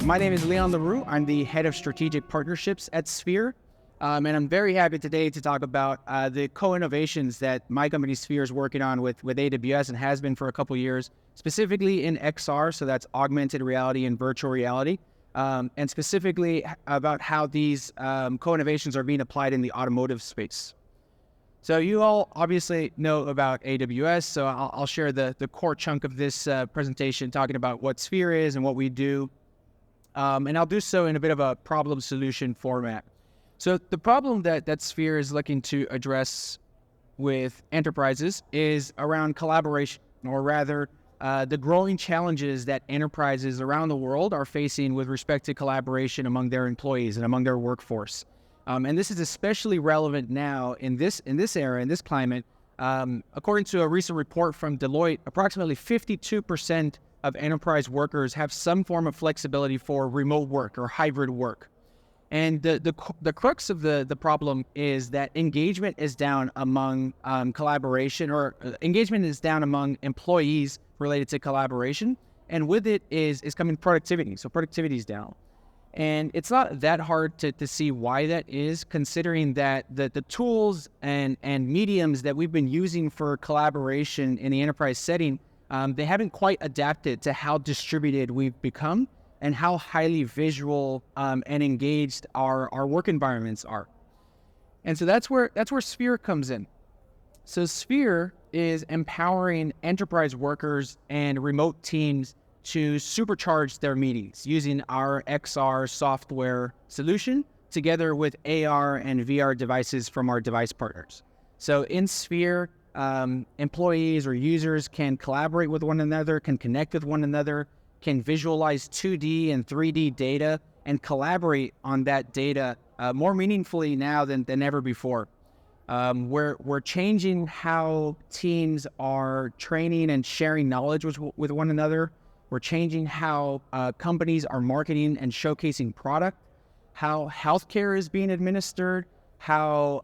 My name is Laroue. I'm the head of strategic partnerships at Sphere. And I'm very happy today to talk about the co-innovations that my company Sphere is working on with AWS and has been for a couple years, specifically in XR, so that's augmented reality and virtual reality, and specifically about how these co-innovations are being applied in the automotive space. So you all obviously know about AWS, so I'll share the core chunk of this presentation talking about what Sphere is and what we do. And I'll do so in a bit of a problem-solution format. So the problem that Sphere is looking to address with enterprises is around collaboration, or rather, the growing challenges that enterprises around the world are facing with respect to collaboration among their employees and among their workforce. And this is especially relevant now in this era, in this climate. According to a recent report from Deloitte, approximately 52% of enterprise workers have some form of flexibility for remote work or hybrid work. And the crux of the problem is that engagement is down among collaboration, or engagement is down among employees related to collaboration. And with it is coming productivity. So productivity is down. And it's not that hard to see why that is, considering that the tools and mediums that we've been using for collaboration in the enterprise setting, they haven't quite adapted to how distributed we've become and how highly visual and engaged our work environments are. And so that's where Sphere comes in. So Sphere is empowering enterprise workers and remote teams to supercharge their meetings using our XR software solution together with AR and VR devices from our device partners. So in Sphere, employees or users can collaborate with one another, can connect with one another, can visualize 2D and 3D data, and collaborate on that data more meaningfully now than ever before. We're changing how teams are training and sharing knowledge with one another. We're changing how companies are marketing and showcasing product, how healthcare is being administered, how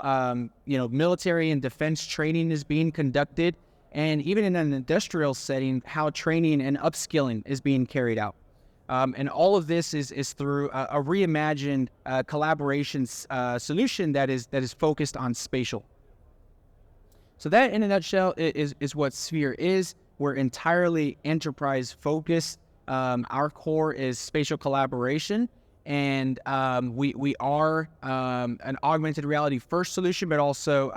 military and defense training is being conducted, and even in an industrial setting, how training and upskilling is being carried out. And all of this is through a reimagined collaboration solution that is focused on spatial. So that, in a nutshell, is what Sphere is. We're entirely enterprise focused. Our core is spatial collaboration, and we are an augmented reality first solution, but also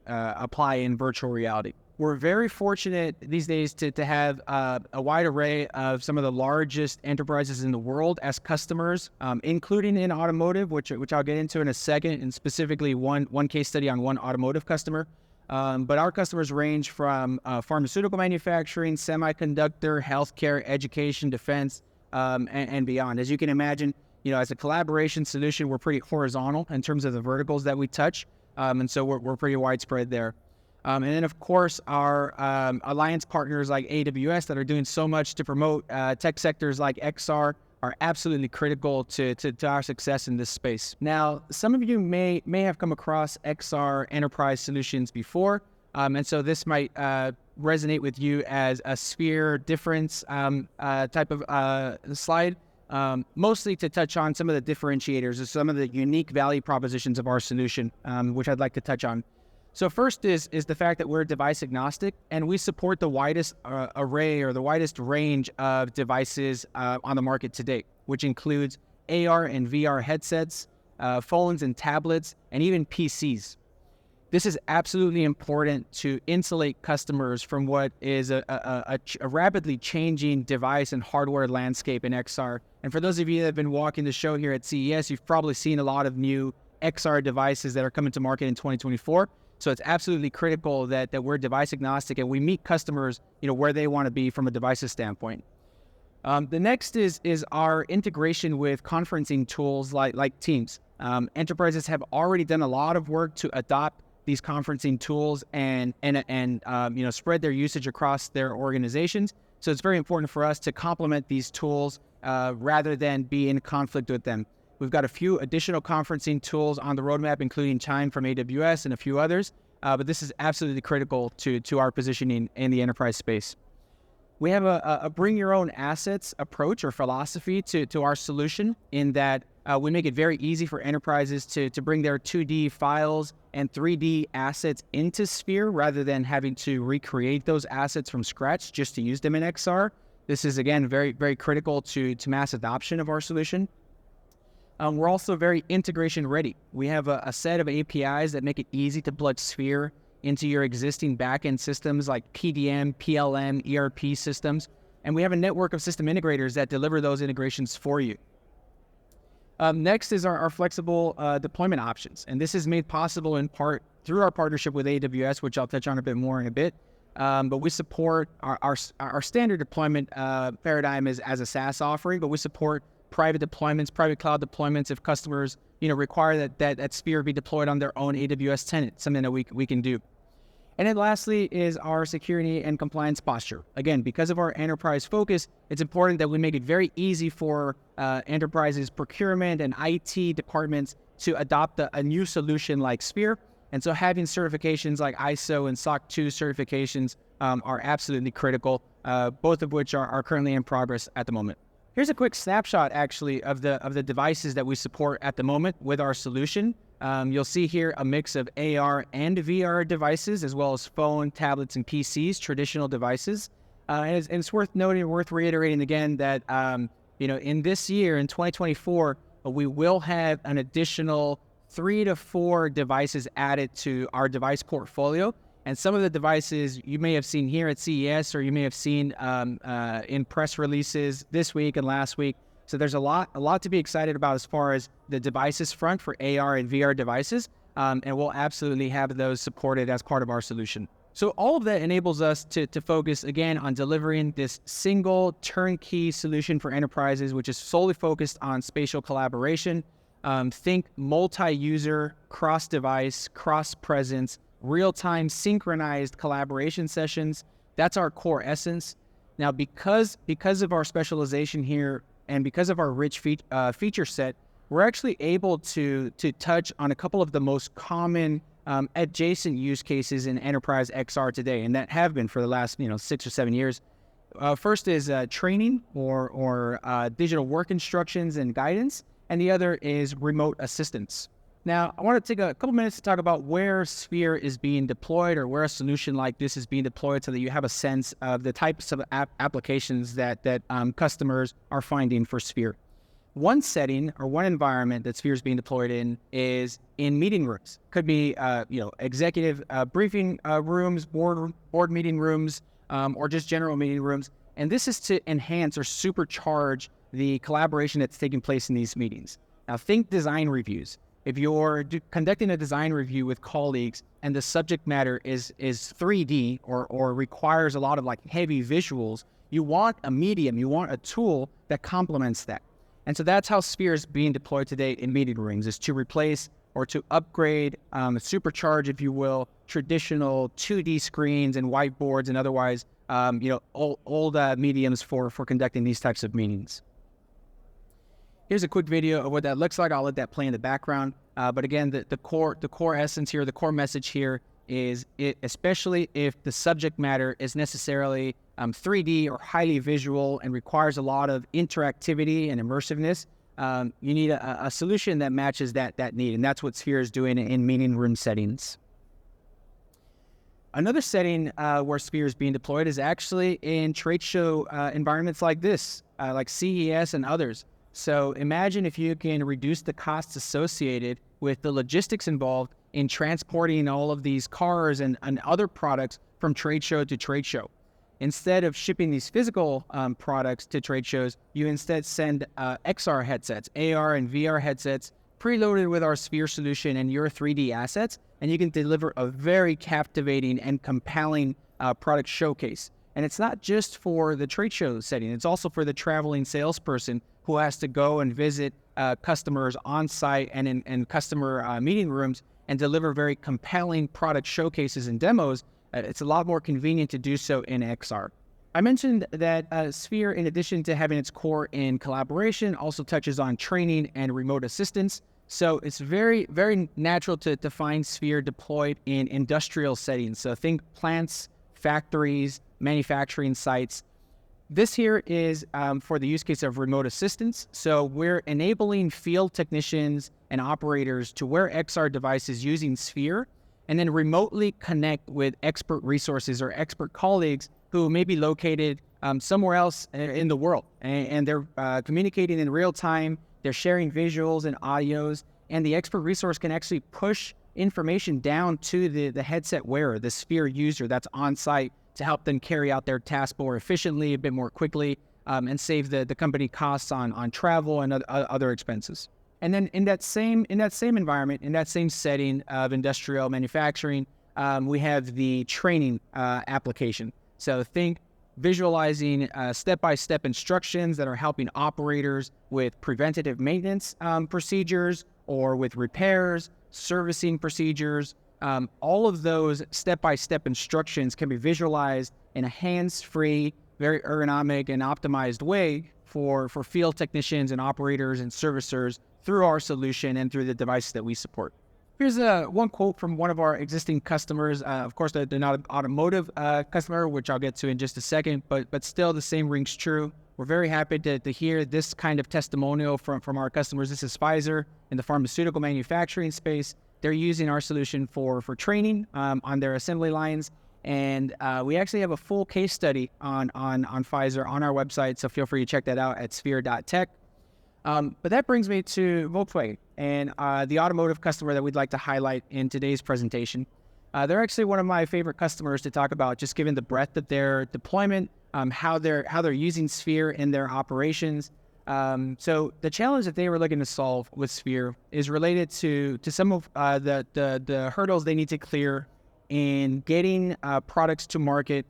apply in virtual reality. We're very fortunate these days to have a wide array of some of the largest enterprises in the world as customers, including in automotive, which I'll get into in a second, and specifically one case study on one automotive customer. But our customers range from pharmaceutical manufacturing, semiconductor, healthcare, education, defense, and beyond. As you can imagine, as a collaboration solution, we're pretty horizontal in terms of the verticals that we touch, and so we're pretty widespread there. And then, of course, our alliance partners like AWS that are doing so much to promote tech sectors like XR are absolutely critical to our success in this space. Now, some of you may have come across XR enterprise solutions before, and so this might resonate with you as a Sphere difference type of slide, mostly to touch on some of the differentiators or some of the unique value propositions of our solution, which I'd like to touch on. So first is the fact that we're device agnostic, and we support the widest array or the widest range of devices on the market today, which includes AR and VR headsets, phones and tablets, and even PCs. This is absolutely important to insulate customers from what is a rapidly changing device and hardware landscape in XR. And for those of you that have been walking the show here at CES, you've probably seen a lot of new XR devices that are coming to market in 2024. So it's absolutely critical that we're device agnostic and we meet customers, where they want to be from a devices standpoint. The next is our integration with conferencing tools like Teams. Enterprises have already done a lot of work to adopt these conferencing tools and spread their usage across their organizations. So it's very important for us to complement these tools rather than be in conflict with them. We've got a few additional conferencing tools on the roadmap, including Chime from AWS and a few others, but this is absolutely critical to our positioning in the enterprise space. We have a bring your own assets approach or philosophy to our solution, in that we make it very easy for enterprises to bring their 2D files and 3D assets into Sphere rather than having to recreate those assets from scratch just to use them in XR. This is, again, very, very critical to mass adoption of our solution. We're also very integration ready. We have a set of APIs that make it easy to plug Sphere into your existing backend systems like PDM, PLM, ERP systems. And we have a network of system integrators that deliver those integrations for you. Next is our flexible deployment options. And this is made possible in part through our partnership with AWS, which I'll touch on a bit more in a bit. But we support our standard deployment paradigm is as a SaaS offering, but we support private deployments, private cloud deployments if customers require that Sphere be deployed on their own AWS tenant, something that we can do. And then lastly is our security and compliance posture. Again, because of our enterprise focus, it's important that we make it very easy for enterprises, procurement, and IT departments to adopt a new solution like Sphere. And so having certifications like ISO and SOC 2 certifications are absolutely critical, both of which are currently in progress at the moment. Here's a quick snapshot, actually, of the devices that we support at the moment with our solution. You'll see here a mix of AR and VR devices, as well as phone, tablets, and PCs, traditional devices. And it's worth noting, worth reiterating again that in this year, in 2024, we will have an additional 3 to 4 devices added to our device portfolio. And some of the devices you may have seen here at CES, or you may have seen in press releases this week and last week. So there's a lot to be excited about as far as the devices front for AR and VR devices, and we'll absolutely have those supported as part of our solution. So all of that enables us to focus, again, on delivering this single turnkey solution for enterprises, which is solely focused on spatial collaboration. Think multi-user, cross-device, cross-presence, real-time synchronized collaboration sessions. That's our core essence. Now, because of our specialization here and because of our rich feature set, we're actually able to touch on a couple of the most common adjacent use cases in enterprise XR today, and that have been for the last 6 or 7 years. First is training or digital work instructions and guidance, and the other is remote assistance. Now, I want to take a couple minutes to talk about where Sphere is being deployed, or where a solution like this is being deployed, so that you have a sense of the types of applications that customers are finding for Sphere. One setting or one environment that Sphere is being deployed in is in meeting rooms. Could be executive briefing rooms, board meeting rooms, or just general meeting rooms. And this is to enhance or supercharge the collaboration that's taking place in these meetings. Now, think design reviews. If you're conducting a design review with colleagues and the subject matter is 3D or requires a lot of heavy visuals, you want a medium, you want a tool that complements that. And so that's how Sphere is being deployed today in meeting rooms, is to replace or to upgrade, supercharge, if you will, traditional 2D screens and whiteboards and otherwise, old mediums for conducting these types of meetings. Here's a quick video of what that looks like. I'll let that play in the background. But again, the core essence here, the core message here is, especially if the subject matter is necessarily 3D or highly visual and requires a lot of interactivity and immersiveness, you need a solution that matches that need. And that's what Sphere is doing in meeting room settings. Another setting where Sphere is being deployed is actually in trade show environments like this, like CES and others. So imagine if you can reduce the costs associated with the logistics involved in transporting all of these cars and other products from trade show to trade show. Instead of shipping these physical products to trade shows, you instead send XR headsets, AR and VR headsets, preloaded with our Sphere solution and your 3D assets, and you can deliver a very captivating and compelling product showcase. And it's not just for the trade show setting, it's also for the traveling salesperson who has to go and visit customers on site and in customer meeting rooms and deliver very compelling product showcases and demos. It's a lot more convenient to do so in XR. I mentioned that Sphere, in addition to having its core in collaboration, also touches on training and remote assistance. So it's very, very natural to find Sphere deployed in industrial settings. So think plants, factories, manufacturing sites. This here is for the use case of remote assistance. So we're enabling field technicians and operators to wear XR devices using Sphere and then remotely connect with expert resources or expert colleagues who may be located somewhere else in the world. And they're communicating in real time. They're sharing visuals and audios, and the expert resource can actually push information down to the headset wearer, the Sphere user that's on site, to help them carry out their task more efficiently, a bit more quickly, and save the company costs on travel and other expenses. And then in that same environment, in that same setting of industrial manufacturing, we have the training application. So think visualizing step-by-step instructions that are helping operators with preventative maintenance procedures or with repairs, servicing procedures. All of those step-by-step instructions can be visualized in a hands-free, very ergonomic and optimized way for field technicians and operators and servicers through our solution and through the devices that we support. Here's one quote from one of our existing customers. Of course, they're not an automotive customer, which I'll get to in just a second, but still the same rings true. We're very happy to hear this kind of testimonial from our customers. This is Pfizer in the pharmaceutical manufacturing space. They're using our solution for training on their assembly lines. And we actually have a full case study on Pfizer on our website, so feel free to check that out at sphere.tech. But that brings me to Volkswagen and the automotive customer that we'd like to highlight in today's presentation. They're actually one of my favorite customers to talk about, just given the breadth of their deployment, how they're using Sphere in their operations. So the challenge that they were looking to solve with Sphere is related to some of the hurdles they need to clear in getting products to market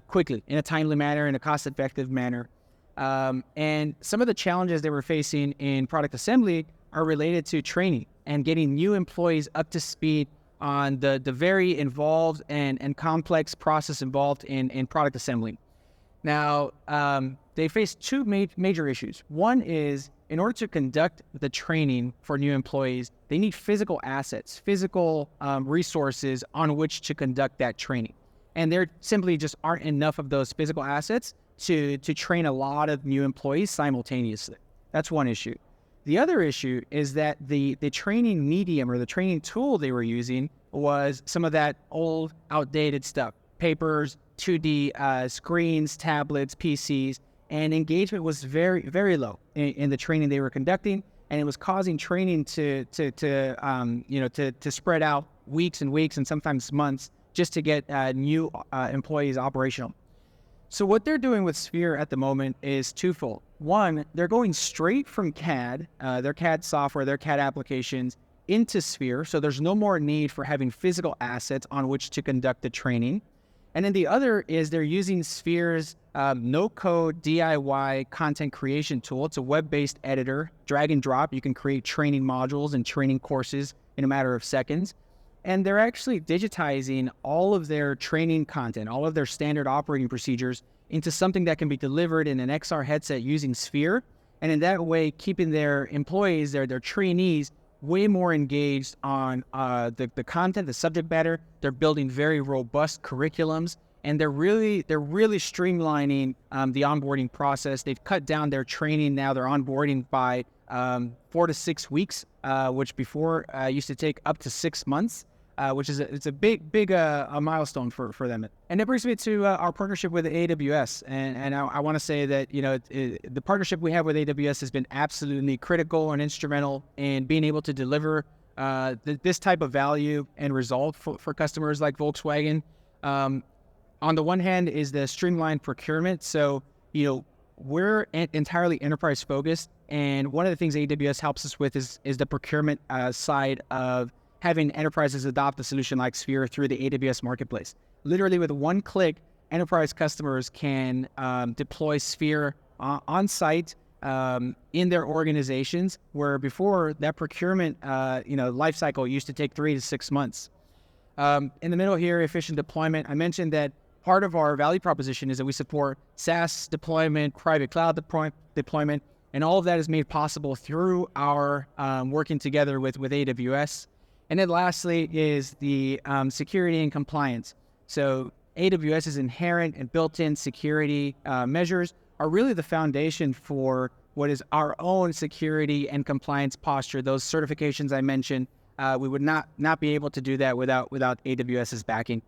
quickly, in a timely manner, in a cost-effective manner. And some of the challenges they were facing in product assembly are related to training and getting new employees up to speed on the very involved and complex process involved in product assembly. Now, they face two major issues. One is, in order to conduct the training for new employees, they need physical assets, physical resources on which to conduct that training. And there simply just aren't enough of those physical assets to train a lot of new employees simultaneously. That's one issue. The other issue is that the training medium or the training tool they were using was some of that old, outdated stuff. Papers, 2D screens, tablets, PCs, and engagement was very, very low in the training they were conducting, and it was causing training to spread out weeks and weeks and sometimes months just to get new employees operational. So what they're doing with Sphere at the moment is twofold. One, they're going straight from CAD, their CAD software, their CAD applications, into Sphere, so there's no more need for having physical assets on which to conduct the training. And then the other is they're using Sphere's no-code DIY content creation tool. It's a web-based editor, drag and drop. You can create training modules and training courses in a matter of seconds. And they're actually digitizing all of their training content, all of their standard operating procedures into something that can be delivered in an XR headset using Sphere. And in that way, keeping their employees, their trainees, way more engaged on the content, the subject matter. They're building very robust curriculums, and they're really streamlining the onboarding process. They've cut down their training now, their onboarding by 4 to 6 weeks, which before used to take up to 6 months. Which is it's a big milestone for them. And that brings me to our partnership with AWS. And I want to say that, the partnership we have with AWS has been absolutely critical and instrumental in being able to deliver this type of value and result for customers like Volkswagen. On the one hand is the streamlined procurement. So, we're entirely enterprise focused. And one of the things AWS helps us with is the procurement side of having enterprises adopt a solution like Sphere through the AWS marketplace. Literally with one click, enterprise customers can deploy Sphere on site in their organizations, where before that procurement life cycle used to take 3 to 6 months. In the middle here, efficient deployment. I mentioned that part of our value proposition is that we support SaaS deployment, private cloud deployment, and all of that is made possible through our working together with AWS. And then lastly is the security and compliance. So AWS's inherent and built-in security measures are really the foundation for what is our own security and compliance posture. Those certifications I mentioned, we would not be able to do that without AWS's backing.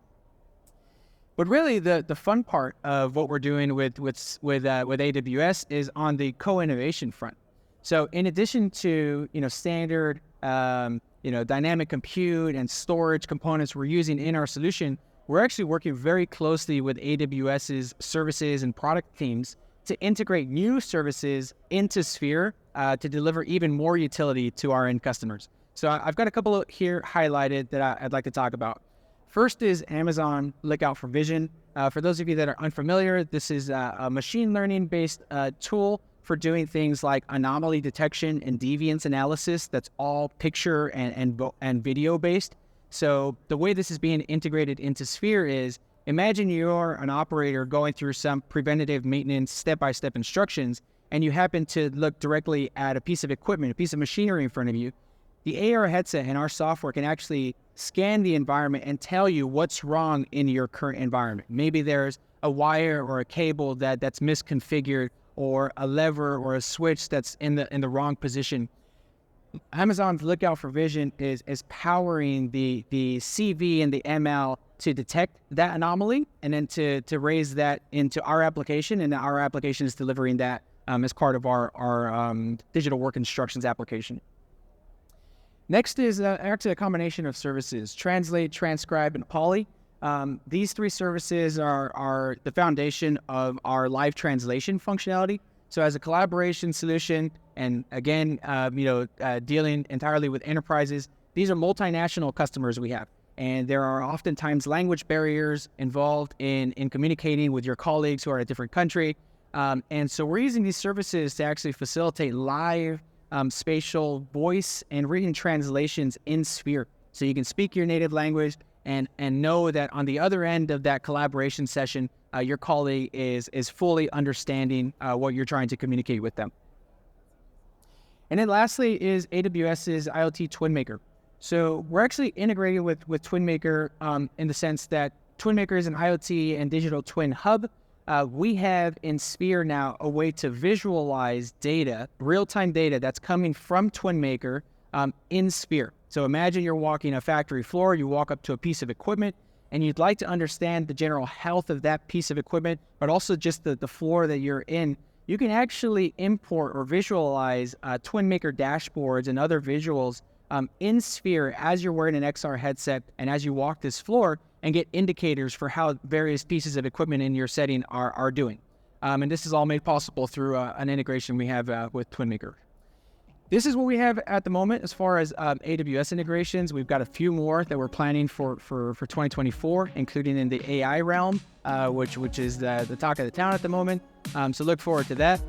But really, the fun part of what we're doing with AWS is on the co-innovation front. So in addition to standard dynamic compute and storage components we're using in our solution, we're actually working very closely with AWS's services and product teams to integrate new services into Sphere to deliver even more utility to our end customers. So I've got a couple here highlighted that I'd like to talk about. First is Amazon Lookout for Vision. For those of you that are unfamiliar, this is a machine learning-based tool for doing things like anomaly detection and deviance analysis that's all picture and video-based. So the way this is being integrated into Sphere is, imagine you're an operator going through some preventative maintenance step-by-step instructions, and you happen to look directly at a piece of equipment, a piece of machinery in front of you. The AR headset and our software can actually scan the environment and tell you what's wrong in your current environment. Maybe there's a wire or a cable that's misconfigured, or a lever or a switch that's in the wrong position. Amazon's Lookout for Vision is powering the CV and the ML to detect that anomaly and then to raise that into our application, and our application is delivering that as part of our digital work instructions application. Next is actually a combination of services: Translate, Transcribe, and Poly. These three services are the foundation of our live translation functionality. So as a collaboration solution, and again, dealing entirely with enterprises, these are multinational customers we have. And there are oftentimes language barriers involved in communicating with your colleagues who are in a different country. And so we're using these services to actually facilitate live spatial voice and written translations in Sphere. So you can speak your native language and know that on the other end of that collaboration session, your colleague is fully understanding what you're trying to communicate with them. And then lastly is AWS's IoT TwinMaker. So we're actually integrated with TwinMaker in the sense that TwinMaker is an IoT and digital twin hub. We have in Sphere now a way to visualize data, real-time data that's coming from TwinMaker in Sphere. So imagine you're walking a factory floor, you walk up to a piece of equipment, and you'd like to understand the general health of that piece of equipment, but also just the floor that you're in. You can actually import or visualize TwinMaker dashboards and other visuals in Sphere as you're wearing an XR headset and as you walk this floor, and get indicators for how various pieces of equipment in your setting are doing. And this is all made possible through an integration we have with TwinMaker. This is what we have at the moment as far as AWS integrations. We've got a few more that we're planning for 2024, including in the AI realm, which is the talk of the town at the moment. So look forward to that.